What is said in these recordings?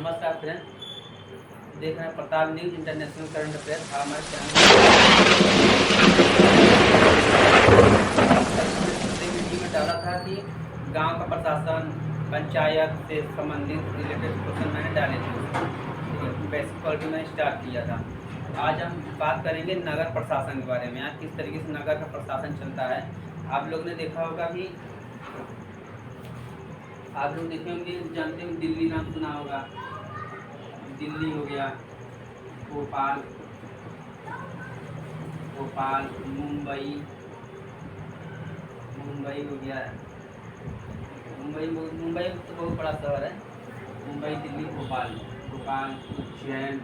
नमस्कार फ्रेंड, देख रहे हैं Pratap news international current affair. हमारे चैनल वीडियो में डाला था कि गांव का प्रशासन पंचायत से संबंधित रिलेटेड क्वेश्चन मैंने डाले थे। बेसिक क्वालिटी में स्टार्ट किया था। आज हम बात करेंगे नगर प्रशासन के बारे में। यहाँ किस तरीके से नगर का प्रशासन चलता है। आप लोग ने देखा होगा कि आप लोग देखे होंगे, जानते होंगे, दिल्ली नाम सुना होगा। दिल्ली हो गया, भोपाल, मुंबई हो गया। मुंबई तो बहुत बड़ा शहर है। मुंबई, दिल्ली, भोपाल, उज्जैन,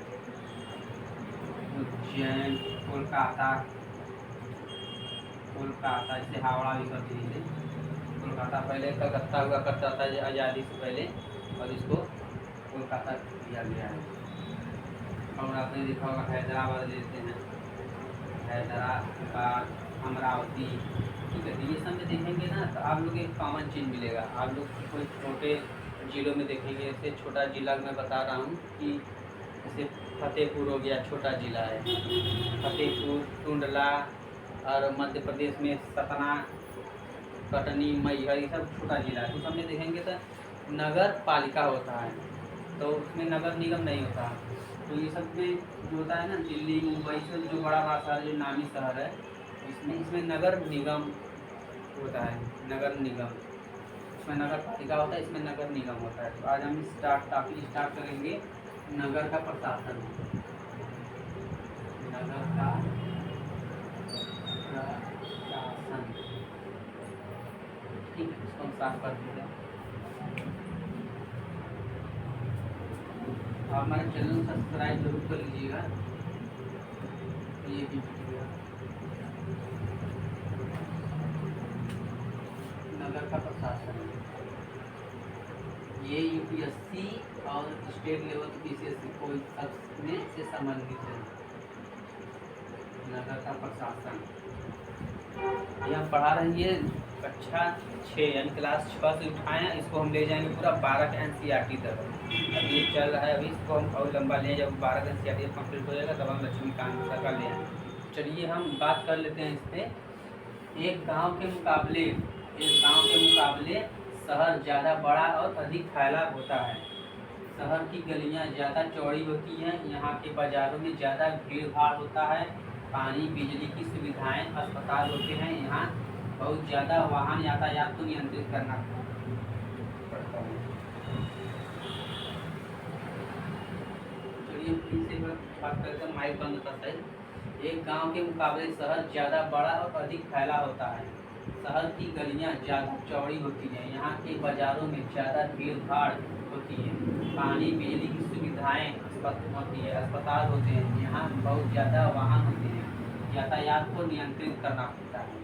कोलकाता, इसे हावड़ा भी करते हैं। कोलकाता पहले कलकत्ता हुआ करता था आज़ादी से पहले, और इसको कोलकाता किया गया है। और आपने देखा होगा हैदराबाद लेते हैं, हैदराबाद, अमरावती, ठीक है। ये सब में देखेंगे ना तो आप लोग एक कॉमन चीज़ मिलेगा। आप लोग कोई छोटे ज़िलों में देखेंगे, जैसे छोटा ज़िला मैं बता रहा हूँ कि जैसे फतेहपुर हो गया, छोटा ज़िला है फतेहपुर, टुंडला, और मध्य प्रदेश में सतना, कटनी, मैहर, ये सब छोटा ज़िला है। तो सब में देखेंगे तो नगर पालिका होता है, तो उसमें नगर निगम नहीं होता। तो ये सब में जो होता है ना, दिल्ली, मुंबई से जो बड़ा शहर, जो नामी शहर है, इसमें नगर निगम होता है। नगर निगम, इसमें नगर पालिका होता है, इसमें नगर निगम होता है। तो आज हम टॉपिक स्टार्ट करेंगे नगर का प्रशासन। नगर का प्रशासन, ठीक है, इसको हम साफ कर देंगे। आप हमारे चैनल को सब्सक्राइब जरूर कर लीजिएगा। ये भी वीडियो नगर का प्रशासन, ये यूपीएससी और स्टेट लेवल की बीसीएससी कोई में से संबंधित है। नगर का प्रशासन ये हम पढ़ा रहे हैं कक्षा 6 यानी क्लास 6 से उठाएँ, इसको हम ले जाएंगे पूरा 12 का एनसीईआरटी तक। अब ये चल रहा है, अभी इसको हम और लंबा ले, जब 12 का एनसीईआरटी कंप्लीट हो जाएगा तब हम लक्ष्मीकांत सर का ले आएंगे। चलिए हम बात कर लेते हैं इस पर। एक गांव के मुकाबले शहर ज़्यादा बड़ा और अधिक फैला होता है। शहर की गलियां ज़्यादा चौड़ी होती हैं, यहाँ के बाज़ारों में ज़्यादा भीड़ भाड़ होता है, पानी, बिजली की सुविधाएं, अस्पताल होते हैं। यहाँ बहुत ज़्यादा वाहन यातायात को नियंत्रित करना पड़ता है। चलिए फिर से बात करते हैं, माइक बंद करते हैं। एक गांव के मुकाबले शहर ज़्यादा बड़ा और अधिक फैला होता है। शहर की गलियां ज़्यादा चौड़ी होती हैं, यहाँ के बाज़ारों में ज़्यादा भीड़ भाड़ होती है, पानी, बिजली की सुविधाएं होती है, अस्पताल होते हैं। यहाँ बहुत ज़्यादा वाहन होते हैं, यातायात को नियंत्रित करना पड़ता है।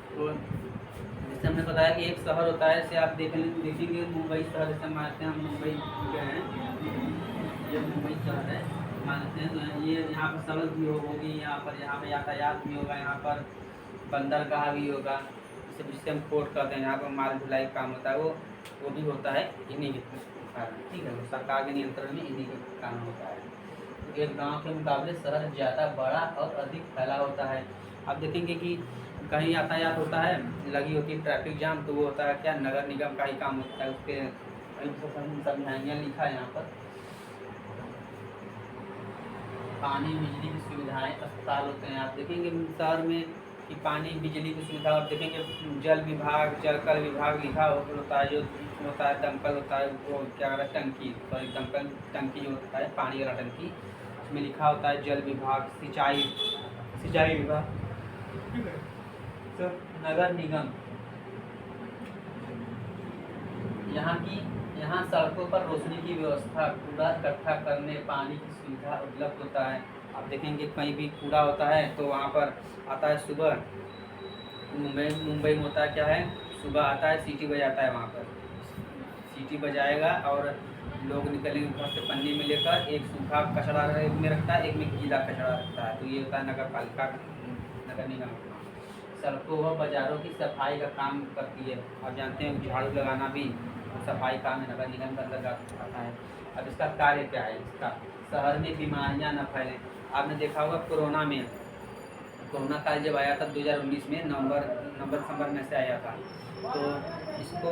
तो जैसे हमने बताया कि एक शहर होता है, जैसे आप देखेंगे मुंबई शहर, जैसे मानते हैं हम मुंबई गए हैं, ये मुंबई शहर है मानते हैं, तो ये यहाँ पर सड़क भी होगी, यहाँ पर यातायात भी होगा, यहाँ पर बंदरगाह भी होगा, जिसे हम पोर्ट कहते हैं, यहाँ पर माल ढुलाई काम होता है, वो भी होता है इन्हीं के कारण, ठीक है। सरकार के नियंत्रण में इन्हीं के कारण होता है। तो एक गांव के मुकाबले शहर ज़्यादा बड़ा और अधिक फैला होता है। आप देखेंगे कि कहीं यातायात होता है, लगी होती है ट्रैफिक जाम, तो वो होता है क्या, नगर निगम का ही काम होता है। उसके समझाइए लिखा है यहाँ पर, पानी, बिजली की सुविधाएं, अस्पताल होते हैं। आप देखेंगे शहर में कि पानी, बिजली की सुविधा, और देखेंगे जल विभाग, जलकर विभाग लिखा होता है, जो होता है दमकल होता है, वो क्या कहता है, टंकी, सॉरी दमकल टंकी जो होता है, पानी वाला टंकी, उसमें लिखा होता है जल विभाग, सिंचाई विभाग, तो नगर निगम। यहाँ सड़कों पर रोशनी की व्यवस्था, कूड़ा इकट्ठा करने, पानी की सुविधा उपलब्ध होता है। आप देखेंगे कहीं भी कूड़ा होता है तो वहाँ पर आता है सुबह, मुंबई में होता है क्या है, सुबह आता है, सीटी बजाता है, वहाँ पर सीटी बजाएगा और लोग निकलेंगे घर से पन्नी में लेकर, एक सूखा कचरा में रखता है, एक में गीला कचरा रखता है। तो ये होता है नगर पालिका, नगर निगम। सड़कों व बाज़ारों की सफाई का काम करती है। आप जानते हैं झाड़ू लगाना भी सफाई काम है, नगर निगम के अंतर्गत आता है। अब इसका कार्य क्या है इसका? शहर में बीमारियां न फैलें। आपने देखा होगा कोरोना काल जब आया था 2019 में नवंबर में से आया था, तो इसको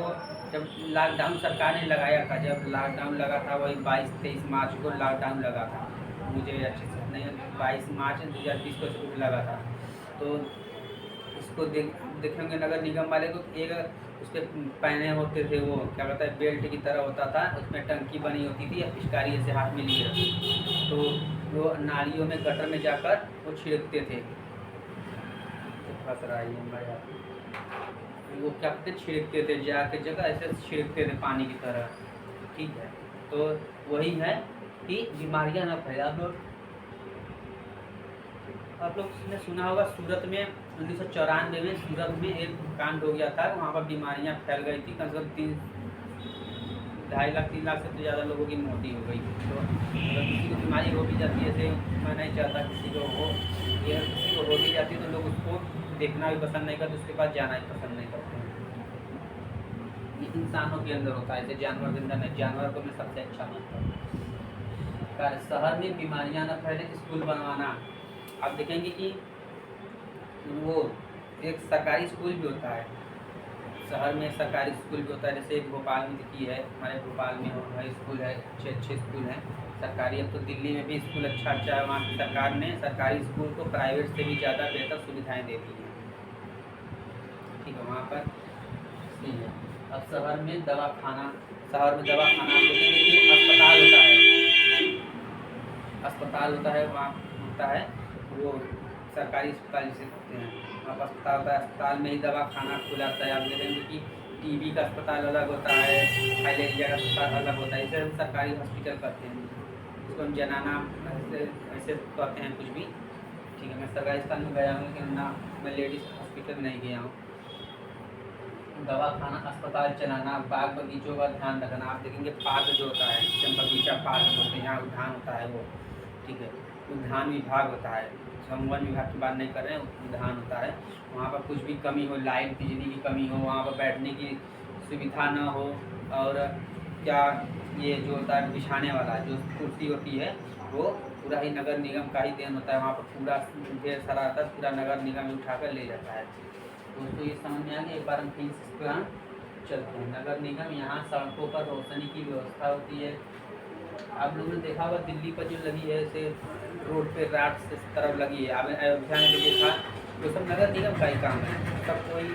जब लॉकडाउन सरकार ने लगाया था, जब लॉकडाउन लगा था वही 22-23 मार्च को लॉकडाउन लगा था, मुझे अच्छे से नहीं, 22 मार्च 2020 को लगा था। तो इसको देखेंगे नगर निगम वाले को, एक उसके पहने होते थे वो क्या कहता है बेल्ट की तरह होता था, उसमें टंकी बनी होती थी या पिचकारी ऐसे हाथ में लिए, तो वो नालियों में गटर में जाकर वो छिड़कते थे, फंस रहा है वो क्या कहते छिड़कते थे, जाके जगह ऐसे छिड़कते थे पानी की तरह। ठीक है, तो वही है कि बीमारियां ना फैला। आप लोग ने सुना होगा सूरत में 1994 में सूरत में एक कांड हो गया था, वहाँ पर बीमारियाँ फैल गई थी, कम से कम 2.5 लाख 3 लाख से तो ज़्यादा लोगों की मौत हो गई। तो अगर किसी को बीमारी हो भी जाती है, जैसे मैं नहीं चाहता किसी को हो, या किसी को हो भी जाती है तो लोग उसको देखना भी पसंद नहीं करते, उसके पास जाना ही पसंद नहीं करते हैं। ये इंसानों के अंदर होता है, जैसे जानवर के अंदर नहीं, जानवर को मैं सबसे अच्छा मानता हूँ। शहर में बीमारियाँ न फैले, स्कूल बनवाना। आप देखेंगे कि वो एक सरकारी स्कूल भी होता है, शहर में सरकारी स्कूल भी होता है, जैसे भोपाल में की है, हमारे भोपाल में हाई स्कूल है, अच्छे स्कूल हैं सरकारी। अब तो दिल्ली में भी स्कूल अच्छा है, वहाँ की सरकार ने सरकारी स्कूल को प्राइवेट से भी ज़्यादा बेहतर सुविधाएं दे दी हैं। ठीक है, वहाँ पर सही है। अब शहर में दवाखाना देखेंगे कि अस्पताल होता है, वहाँ होता है वो सरकारी अस्पताल जिसे कहते हैं, वहाँ पर अस्पताल होता है, अस्पताल में ही दवाखाना खुला रहता है। आप देखेंगे कि टीबी का अस्पताल अलग होता है, फाइलेरिया का अस्पताल अलग होता है, इसे हम सरकारी हॉस्पिटल कहते हैं, इसको हम जनाना ऐसे कहते हैं कुछ भी। ठीक है, मैं सरकारी अस्पताल में गया हूँ लेकिन ना मैं लेडीज़ हॉस्पिटल नहीं गया हूँ। दवाखाना, अस्पताल चलाना, बाग बगीचों का ध्यान रखना। आप देखेंगे पार्क जो होता है, जैसे बगीचा पार्क होते हैं, यहाँ उद्यान होता है वो, ठीक है, उद्यान विभाग होता है, हम वन विभाग की बात नहीं कर रहे हैं, उद्यान होता है, वहाँ पर कुछ भी कमी हो, लाइट बिजली की कमी हो, वहाँ पर बैठने की सुविधा न हो, और क्या ये जो होता है बिछाने वाला जो कुर्सी होती है वो पूरा ही नगर निगम का ही देन होता है, वहाँ पर पूरा ढेर सारा आता है, पूरा नगर निगम उठा कर ले जाता है। दोस्तों ये समझ में आ गया, एक बार हम फिर इस पर चलते हैं। नगर निगम, यहाँ सड़कों पर रोशनी की व्यवस्था होती है। आप लोगों ने देखा होगा दिल्ली पर जो लगी है, ऐसे रोड पे रात से तरफ लगी है, आपने अयोध्या में भी देखा, वो सब नगर निगम का ही काम है। सब कोई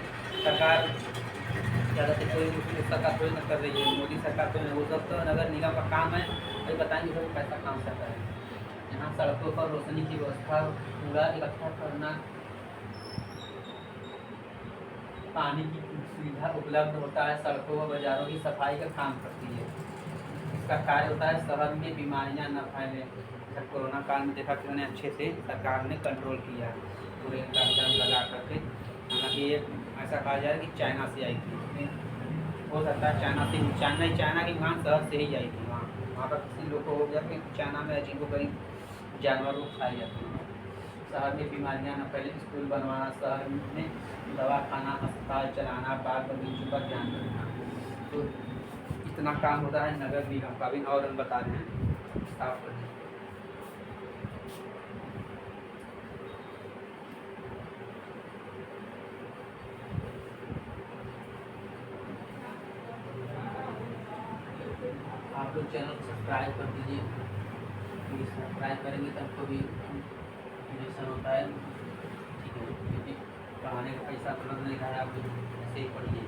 सरकार ज़्यादातर कोई सरकार थोड़ी न कर रही है, मोदी सरकार तो वो सब तो नगर निगम का काम है, वही बताएंगे सब पैसा काम करता है। यहाँ सड़कों पर रोशनी की व्यवस्था, कूड़ा इकट्ठा करना, पानी की सुविधा उपलब्ध होता है, सड़कों व बाजारों की सफाई का काम करती है। इसका कार्य होता है शहर में बीमारियां न फैलें। जब कोरोना काल में देखा कि उन्हें अच्छे से सरकार ने कंट्रोल किया पूरे लॉकडाउन लगा करके। हालांकि ये ऐसा कहा जाए कि चाइना से आई थी, हो सकता है चाइना की वहाँ शहर से ही आई थी, वहाँ पर किसी लोग को हो गया कि चाइना में जिनको कहीं जानवरों को खाई जाती है। शहर में बीमारियां न फैले, स्कूल बनवाना, शहर में दवाखाना, अस्पताल चलाना, बाग बगीचों का ध्यान रखना। तो इतना काम होता है नगर निगम का भी, और हम बता रहे हैं साफ कर। आप लोग चैनल को सब्सक्राइब कर दीजिए, सब्सक्राइब करेंगे तो आपको भी इंफॉर्मेशन होता है। ठीक है, क्योंकि पढ़ाने का पैसा उपलब्ध नहीं रहा है, आप ऐसे ही पढ़िए।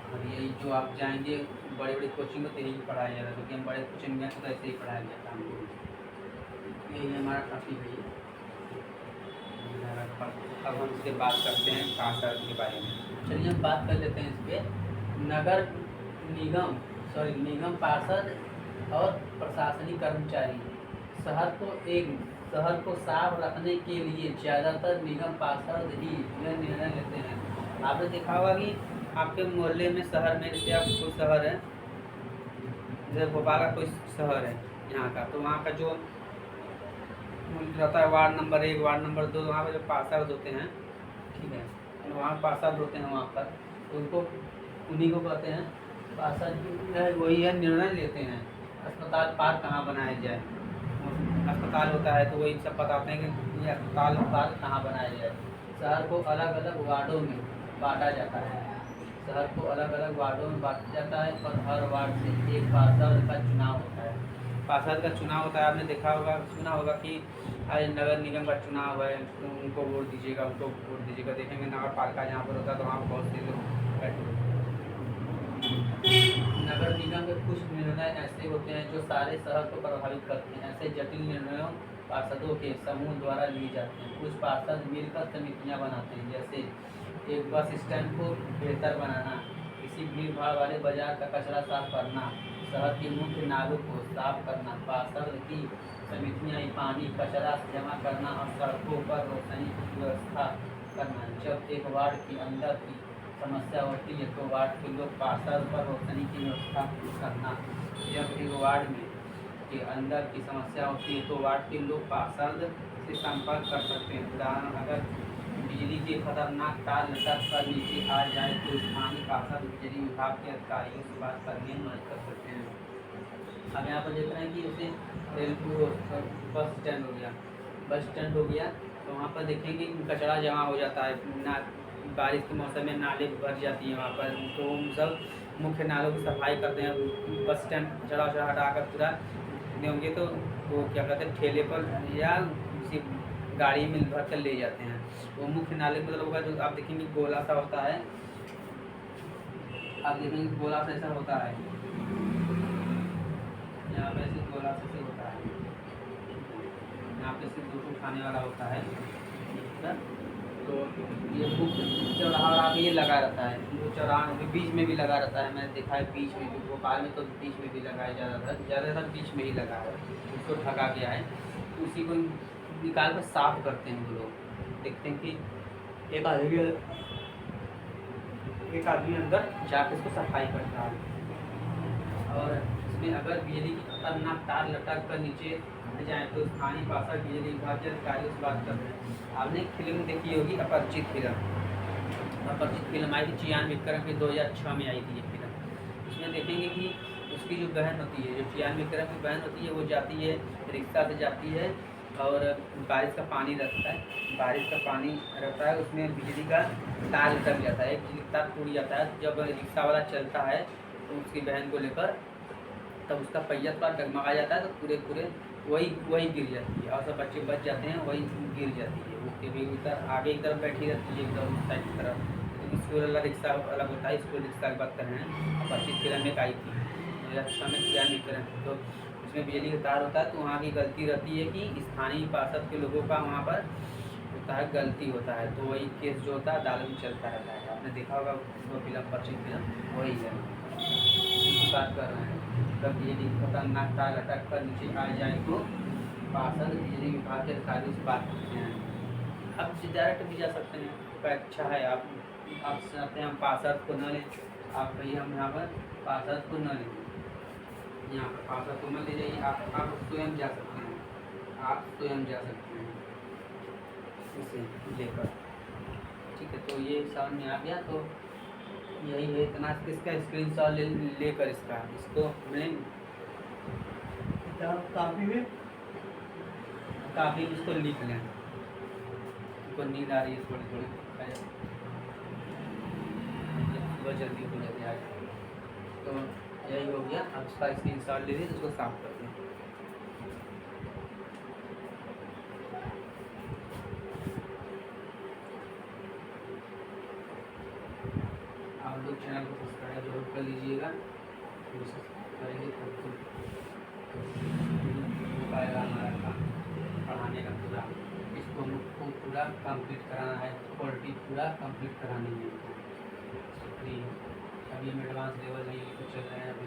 और यही जो आप जाएंगे बड़े बड़े कोचिंग में तो यही पढ़ाया जा रहा है, क्योंकि हम बड़े कोचिंग में तो ऐसे ही पढ़ाया गया था हमको। यही हमारा टॉपिक है। अब हम इसके बात करते हैं भाषा के बारे में। चलिए हम बात कर लेते हैं इस पर। नगर निगम निगम पार्षद और प्रशासनिक कर्मचारी शहर को साफ रखने के लिए ज़्यादातर निगम पार्षद ही यह निर्णय लेते हैं। आपने देखा होगा कि आपके मोहल्ले में, शहर में, जैसे आप कोई शहर है, जैसे भोपाल का कोई शहर है यहाँ का, तो वहाँ का जो रहता है वार्ड नंबर 1, वार्ड नंबर 2, वहाँ पर जो पार्षद होते हैं, ठीक है, वहाँ पार्षद होते हैं वहाँ पर, तो उनको उन्हीं को कहते हैं पार्षद वही है, निर्णय लेते हैं अस्पताल पार्क कहाँ बनाया जाए। अस्पताल होता है तो वही सब बताते हैं कि ये अस्पताल पार्क कहाँ बनाया जाए। शहर को अलग अलग वार्डों में बांटा जाता है। शहर को अलग अलग वार्डों में बांटा जाता है और हर वार्ड से एक पार्षद का चुनाव होता है। पार्षद का चुनाव होता है, आपने देखा होगा, सुना होगा कि आज नगर निगम का चुनाव है तो उनको वोट दीजिएगा, उनको वोट दीजिएगा। देखेंगे नगर पालिका जहाँ पर होता है तो वहाँ बहुत से लोग बैठे होते हैं। नगर निगम के कुछ निर्णय ऐसे होते हैं जो सारे शहर को प्रभावित करते हैं। ऐसे जटिल निर्णयों पार्षदों के समूह द्वारा लिए जाते हैं। कुछ पार्षद मिलकर समितियां बनाते हैं, जैसे एक बस स्टैंड को बेहतर बनाना, किसी भीड़ भाड़ वाले बाजार का कचरा साफ करना, शहर के मुख्य नालों को साफ करना। पार्षद की समितियां पानी कचरा जमा करना और सड़कों पर रोशनी की व्यवस्था करना। जब एक वार्ड के अंदर की समस्या होती है तो वार्ड के लोग पार्षद पर रोशनी की व्यवस्था करना। जब एक वार्ड में के अंदर की समस्या होती है तो वार्ड के लोग पार्षद से संपर्क कर सकते हैं। उदाहरण, अगर बिजली के खतरनाक तार लटक कर नीचे आ जाए तो स्थानीय पार्षद बिजली विभाग के अधिकारियों से बात करने में मदद कर सकते हैं। अब यहाँ पर देख रहे हैं कि जैसे बस स्टैंड हो गया, बस स्टैंड हो गया तो वहाँ पर देखेंगे कचरा जमा हो जाता है ना, बारिश के मौसम में नाले भर जाती है वहाँ पर, तो हम सब मुख्य नालों की सफाई करते हैं। बस स्टैंड कचरा वचरा हटाकर पूरा देंगे तो वो क्या कहते हैं ठेले पर या किसी गाड़ी में भर कर ले जाते हैं। वो मुख्य नाले मतलब होगा जो आप देखेंगे गोला सा होता है, आप देखेंगे गोला सा ऐसा होता है, यहाँ पे ऐसे गोला सा से होता है, यहाँ पे सिर्फ दूध खाने वाला होता है ना? तो ये मुख्य चौराहा पे ये लगा रहता है, वो चौराहा के बीच में भी लगा रहता है। मैंने देखा है बीच में भी, भोपाल में तो बीच में भी लगाया ज़्यादातर बीच में ही लगा है, उसको ढका गया है। तो उसी को निकाल कर साफ करते हैं वो लोग। देखते हैं कि एक आदमी अंदर जाकर इसको सफाई करता है। और इसमें अगर बिजली की खतरनाक तार लटक कर नीचे जाए तो स्थानीय पार्षद बिजली विभाग के अधिकारियों से बात कर रहे हैं। आपने एक फिल्म देखी होगी अपरिचित फिल्म, अपरिचित फिल्म आई थी चियान विक्रम की, 2006 में आई थी ये फिल्म। उसमें देखेंगे कि उसकी जो बहन होती है, जो चियान विक्रम की बहन होती है, वो जाती है रिक्शा से जाती है और बारिश का पानी रहता है, बारिश का पानी रहता है, उसमें बिजली का तार लटक जाता है, बिजली का तार टूट जाता है। जब रिक्शा वाला चलता है तो उसकी बहन को लेकर, तब उसका पहिया थोड़ा डगमगा जाता है तो पूरे वही गिर जाती है और सब बच्चे बच जाते हैं, वही गिर जाती है। वो भी उधर आगे की तरफ बैठी रहती है, एकदम साइड की तरफ। तो स्कूल वाला रिक्शा अलग होता है, स्कूल रिक्शा की बात कर रहे हैं। और 25 फिल्म में आई थी 2006 में चियान विक्रम, तो उसमें बिजली का तार होता है। तो वहाँ की गलती रहती है कि स्थानीय पार्षद के लोगों का वहाँ पर होता है, गलती होता है, तो वही केस जो होता है अदालत में चलता रहता है। आपने देखा होगा वो फिल्म, परिचित फिल्म वही है, इसी की बात कर रहे हैं। जब बिजली खतरनाक तार लटक कर नीचे आ जाए तो पार्षद बिजली विभाग के अधिकारियों से बात करते हैं। आप डायरेक्ट भी जा सकते हैं, आपका इच्छा है, आप चाहते हैं हम पार्षद को न लें, आप कहिए हम यहाँ पर पार्षद को न लें, यहाँ पर पार्षद को न ले जाइए, आप स्वयं जा सकते हैं, आप स्वयं जा सकते हैं इसे लेकर। ठीक है, तो ये समझ में आ गया। तो यही है, इतना इसका स्क्रीनशॉट लेकर इसको हमने काफ़ी इसको लिख लें। तो नींद आ रही है थोड़ी बहुत जल्दी हो जाती है। तो यही हो गया, अब इसका स्क्रीनशॉट ले लीजिए, उसको साफ कर दें। आप लोग चैनल को सब्सक्राइब जरूर कर लीजिएगा, करेंगे तो पाएगा हमारा काम पढ़ाने का पूरा। इसको हमको पूरा कंप्लीट कराना है, क्वालिटी पूरा कंप्लीट करानी है। अभी हम एडवांस लेवल नहीं कुछ चल रहे हैं अभी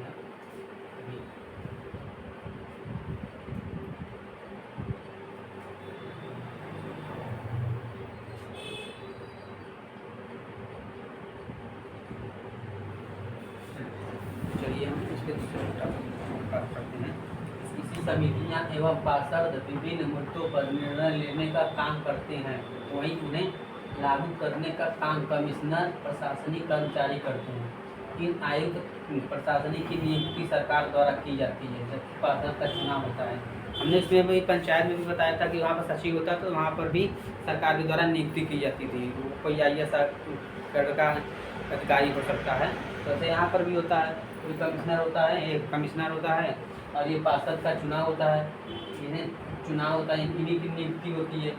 चलिए हम इसके दूसरे बात करते हैं। इसी समितियाँ एवं पार्षद विभिन्न मुद्दों पर निर्णय लेने का काम करते हैं, वहीं उन्हें लागू करने का काम कमिश्नर प्रशासनिक कर्मचारी करते हैं। किन आयुक्त प्रशासनिक की नियुक्ति सरकार द्वारा की जाती है जब पार्षद का चुनाव होता है। हमने इसमें भी पंचायत में भी बताया था कि वहाँ पर सचिव होता तो वहाँ पर भी सरकार के द्वारा नियुक्ति की जाती थी, कोई IAS का अधिकारी हो सकता है। तो ऐसे यहाँ पर भी होता है, कोई कमिश्नर होता है, एक कमिश्नर होता है और ये पार्षद का चुनाव होता है, इन्हें चुनाव होता है, इन्हीं की नियुक्ति होती है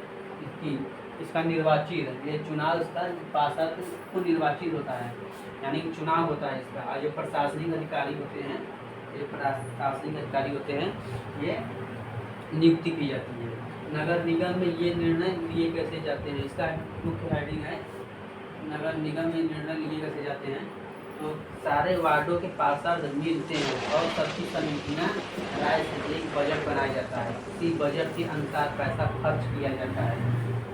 इसका निर्वाचित, ये चुनाव इसका पार्षद को निर्वाचित होता है, यानी चुनाव होता है इसका। और जो प्रशासनिक अधिकारी होते हैं, ये प्रशासनिक अधिकारी होते हैं, ये नियुक्ति की जाती है। नगर निगम में ये निर्णय लिए कैसे जाते हैं, इसका मुख्य हेडिंग है नगर निगम में निर्णय लिए कैसे जाते हैं। तो सारे वार्डों के पार्षद मिलते हैं और सबकी समितियाँ राय से एक बजट बनाया जाता है, उसी बजट के अनुसार पैसा खर्च किया जाता है।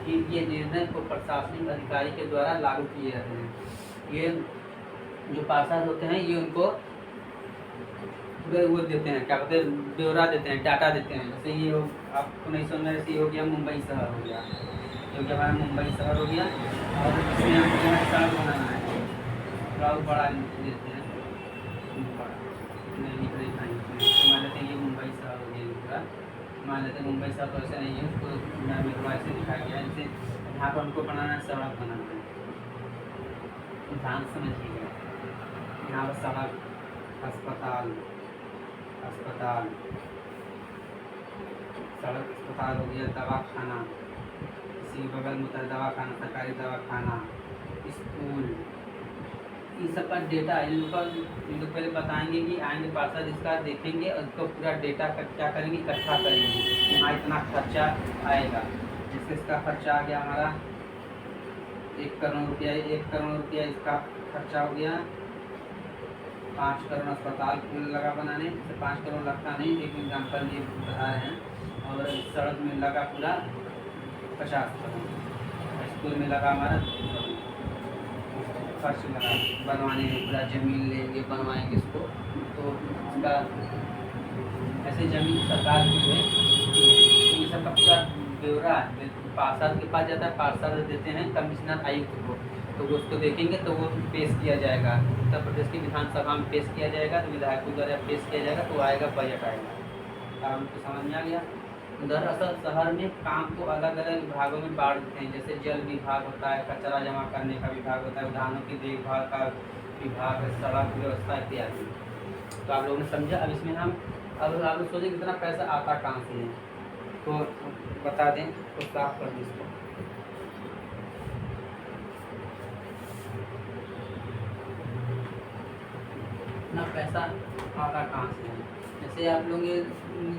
कि ये निर्णय को प्रशासनिक अधिकारी के द्वारा लागू किए जाते हैं। ये जो पार्षद होते हैं ये उनको वो देते हैं, क्या कहते हैं, ब्यौरा देते हैं, डाटा देते हैं। जैसे ये हो, आपको नहीं समझना, जैसे ये हो गया मुंबई शहर हो गया, क्योंकि हमारा मुंबई शहर हो गया और इसमें हमको हिसाब बनाना है, थोड़ा बड़ा देते हैं, नहीं लिख रही तो मान लेते हैं ये मुंबई शहर हो गया पूरा, मान लेते हैं मुंबई शहर तो ऐसे नहीं है, उसको ऐसे दिखाया गया है। जैसे यहाँ पर हमको बनाना है, सड़क बनाना है, ध्यान समझिएगा, यहाँ पर सड़क, अस्पताल, सड़क, अस्पताल हो गया, दवाखाना, इसी बगल में होता है दवाखाना, सरकारी दवाखाना, स्कूल, इन सब का डेटा इन लोग पहले बताएंगे कि आएंगे पार्षद, इसका देखेंगे और इसको पूरा डेटा क्या करेंगे, इकट्ठा करेंगे कि हाँ इतना खर्चा आएगा। जैसे इसका खर्चा आ गया हमारा 1 करोड़ रुपया, 1 करोड़ रुपया इसका खर्चा हो गया, 5 करोड़ अस्पताल लगा बनाने से, 5 करोड़ लगता नहीं, एक एग्जाम्पल ये बता रहे हैं। और सड़क में लगा पूरा 50 करोड़, स्कूल में लगा हमारा खर्च लगा बनवाने में, पूरा ज़मीन लेंगे बनवाएंगे इसको, तो इसका ऐसे ज़मीन सरकार की है, ये सब का पूरा ब्यौरा पार्षद के पास जाता है, पार्षद देते हैं कमिश्नर आयुक्त को, तो वो उसको देखेंगे तो वो पेश किया जाएगा, उत्तर प्रदेश की विधानसभा में पेश किया जाएगा, तो विधायकों द्वारा पेश किया जाएगा, तो आएगा बजट आएगा। अब हमको समझ में आ गया। दरअसल शहर में काम को अलग अलग विभागों में बांट देते हैं, जैसे जल विभाग होता है, कचरा जमा करने का विभाग होता है, उद्यानों की देखभाल का विभाग, सड़क व्यवस्था इत्यादि। तो आप लोगों ने समझा। अब इसमें हम अब आप लोग सोचें कितना पैसा आता कहाँ से है, तो बता दें, तो साफ कर दें इसको। ना पैसा आता कहाँ से है, जैसे आप लोगों ने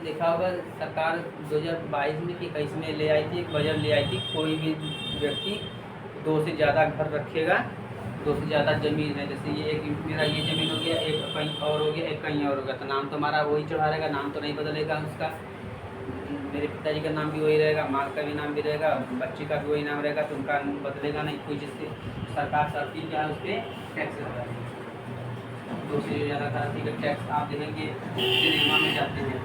देखा होगा सरकार 2022 में कि 21 में ले आई थी, एक बजट ले आई थी, कोई भी व्यक्ति 2 से ज़्यादा घर रखेगा, 2 से ज़्यादा ज़मीन है, जैसे ये एक मेरा ये ज़मीन हो गया, एक कहीं और हो गया, एक कहीं और हो गया, तो नाम तो हमारा वही चढ़ा रहेगा, नाम तो नहीं बदलेगा उसका, मेरे पिताजी का नाम भी वही रहेगा, माँ का भी नाम भी रहेगा, बच्चे का भी वही नाम रहेगा, तो उनका बदलेगा नहीं कोई, जिससे सरकार सबकी क्या है उस पर टैक्स लगा है। 2 से ज़्यादा तरह का टैक्स आप देखेंगे, सिनेमा में जाते हैं,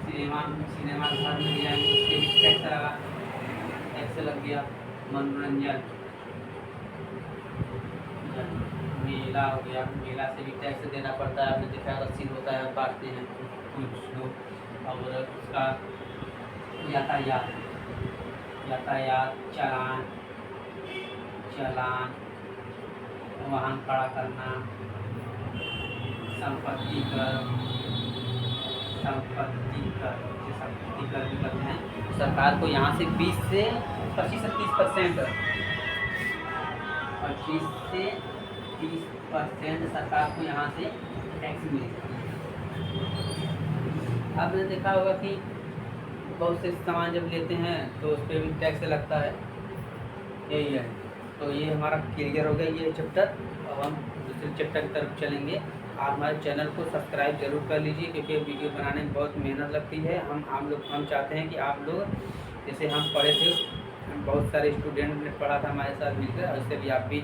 सिनेमा घर में जाएंगे उसके भी टैक्स लगा, टैक्स लग गया। मनोरंजन, मेला हो गया, मेला से भी टैक्स देना पड़ता है, आपने देखा रसीद होता है, बांटते हैं कुछ लोग। और उसका यातायात, चालान, वाहन खड़ा करना, संपत्ति कर भी करते हैं। सरकार को यहाँ से 20 से 25-30%, 25 से 30% सरकार को यहाँ से टैक्स मिलेगा। आपने देखा होगा कि बहुत से सामान जब लेते हैं तो उस पर भी टैक्स लगता है, यही है। तो ये हमारा क्लियर हो गया ये चैप्टर। अब हम दूसरे चैप्टर की तरफ चलेंगे। आप हमारे चैनल को सब्सक्राइब जरूर कर लीजिए, क्योंकि वीडियो बनाने में बहुत मेहनत लगती है। हम चाहते हैं कि आप लोग, जैसे हम पढ़े थे, बहुत सारे स्टूडेंट ने पढ़ा था हमारे साथ मिलकर, और इससे भी आप भी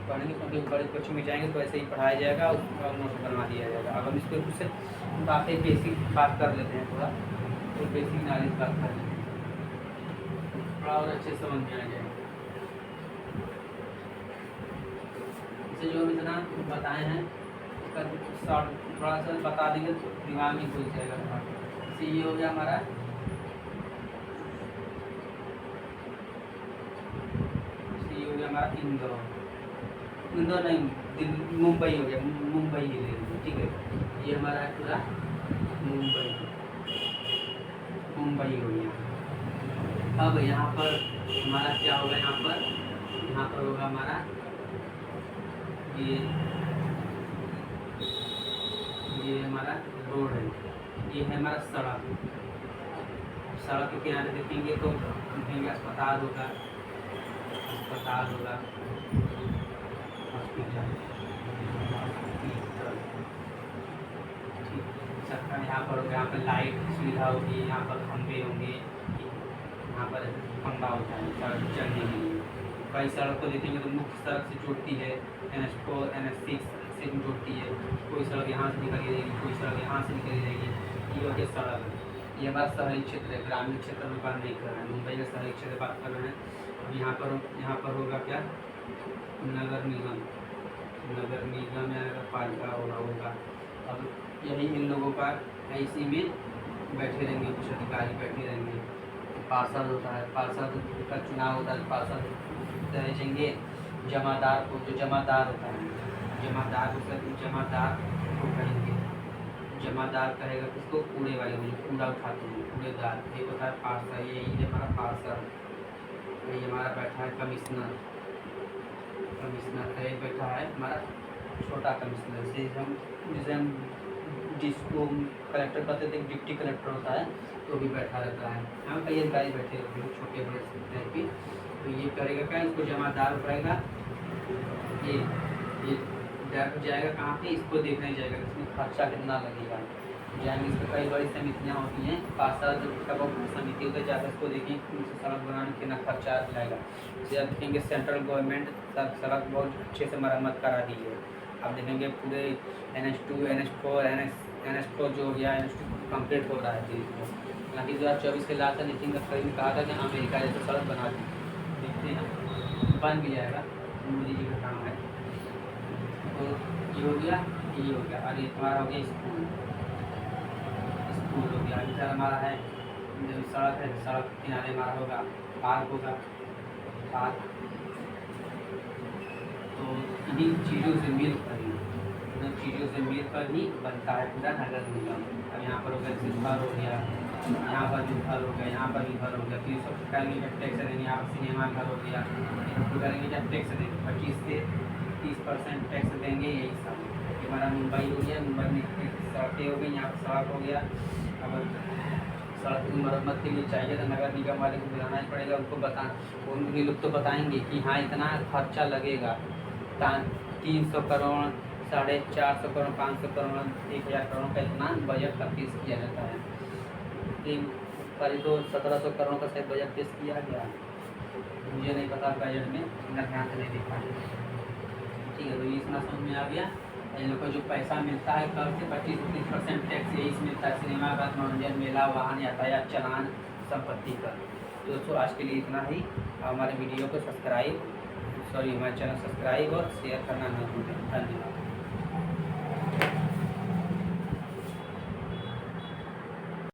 पढ़ेंगे, क्योंकि बड़ी कोचिंग में जाएंगे तो ऐसे ही पढ़ाया जाएगा और नोट बनवा दिया जाएगा। अब हम इसको कुछ बातें बेसिक बात कर लेते हैं, थोड़ा तो बेसिक नॉलेज बात कर लेते हैं, थोड़ा और अच्छे समझ में आ जाएगा। से जो हम इतना बताए हैं उसका शॉर्ट थोड़ा सा बता देंगे तो दिमाग में घुस जाएगा हमारा। जैसे ये हो गया हमारा, ये हो गया हमारा इंदौर, इंदौर नहीं मुंबई हो गया, मुंबई ही ले लीजिए, ठीक है। ये हमारा है पूरा मुंबई, मुंबई हो गया। अब यहाँ पर हमारा क्या होगा, यहाँ पर होगा हमारा ये हमारा रोड है, ये है हमारा सड़क। सड़क के किनारे देखेंगे तो देखेंगे अस्पताल होगा, अस्पताल होगा, हॉस्पिटल, सबका यहाँ पर होगा। यहाँ पर लाइट सुविधा होगी, यहाँ पर खंभे होंगे, यहाँ पर खंभा होता है सड़क चलने के लिए। कई सड़क को देखेंगे तो मुख्य सड़क से जुड़ती है, NH4 NH6 से जुड़ती है। कोई सड़क यहाँ से निकली रहेगी, कोई सड़क यहाँ से निकली रहेगी। ये हो गया सड़क। ये हमारा शहरी क्षेत्र है, ग्रामीण क्षेत्र में बात नहीं कर रहे हैं, मुंबई का शहरी क्षेत्र बात कर रहे हैं। अब यहाँ पर होगा क्या, नगर निगम, नगर निगम या नगर पालिका होगा। अब यही इन लोगों का इसी में बैठे रहेंगे, कुछ अधिकारी बैठे रहेंगे। पार्षद होता है, पार्षद का चुनाव होता है, पार्षद रहेंगे। जमादार को, जो जमादार होता है, जमादार को कहेंगे, जमादार कहेगा किसको, कूड़े वाले को, कूड़ा उठाते हैं, कूड़ेदार। ये होता है पार्षद, ये हमारा पार्षद। ये हमारा बैठा है कमिश्नर, कमिश्नर है बैठा है हमारा छोटा कमिश्नर। जैसे हम जिसको कलेक्टर कहते थे, डिप्टी कलेक्टर होता है, तो भी बैठा रहता है। यहाँ कई अधिकारी बैठे रहते हैं, छोटे बड़े टाइप के। तो ये करेगा क्या, इसको जमादार करेगा, ये जाएगा कहाँ पे, इसको देखने जाएगा इसमें खर्चा कितना लगेगा। जाएंगे, इसमें कई बड़ी समितियाँ होती हैं, पार्षद का बहुत समिति होकर जाकर इसको देखें सड़क बनाने में कितना खर्चा लगेगा। जैसे आप देखेंगे सेंट्रल गवर्नमेंट सड़क बहुत अच्छे से मरम्मत करा दी है। आप देखेंगे पूरे NH2 NH4 जो हो गया, NH2 कम्प्लीट हो रहा है धीरे। हालांकि 2024 के लास्ट नितिन गडकरी ने कहा था कि अमेरिका जैसे सड़क बना दी, देखते हैं बन भी जाएगा, मोदी जी का काम है। तो ये हो गया, ये हो गया। और ये हमारा हो गया स्कूल, स्कूल हो गया। इधर हमारा है जो सड़क है, सड़क के किनारे हमारा होगा पार्क होगा, पार्क। तो इन्हीं चीज़ों से मिलकर ही, इन चीज़ों से मिलकर ही बनता है पूरा नगर निगम। अब यहाँ पर हो गया जैसे घर हो गया, यहाँ पर भी घर हो गया, यहाँ पर भी घर हो गया। फिर सब करेंगे जब टैक्स देंगे, यहाँ पर सिनेमा घर हो गया, तो करेंगे जब टैक्स देंगे 25 से 30% टैक्स देंगे। यही सब हमारा मुंबई हो गया, मुंबई में सड़कें हो गई, यहाँ पर सड़क हो गया। अब सड़क की मरम्मत के लिए चाहिए तो नगर निगम वाले को बुलाना ही पड़ेगा, उनके लोग तो बताएंगे कि हाँ इतना खर्चा लगेगा, 300 करोड़, 450 करोड़, 500 करोड़, 1000 करोड़ का इतना बजट का पेश किया जाता है। करीब तो 1700 करोड़ का शायद बजट पेश किया गया, मुझे नहीं पता बजट में, इतना ध्यान से नहीं देखा है। ठीक है, तो ये इतना समझ में आ गया। इन लोग को जो पैसा मिलता है कर से 25-30% टैक्स यही से मिलता है, सिनेमा घर, मनोरंजन, मेला, वाहन यातायात, चलान, संपत्ति कर। तो दोस्तों आज के लिए इतना ही। हमारे वीडियो को हमारे चैनल सब्सक्राइब और शेयर करना न भूलें। धन्यवाद।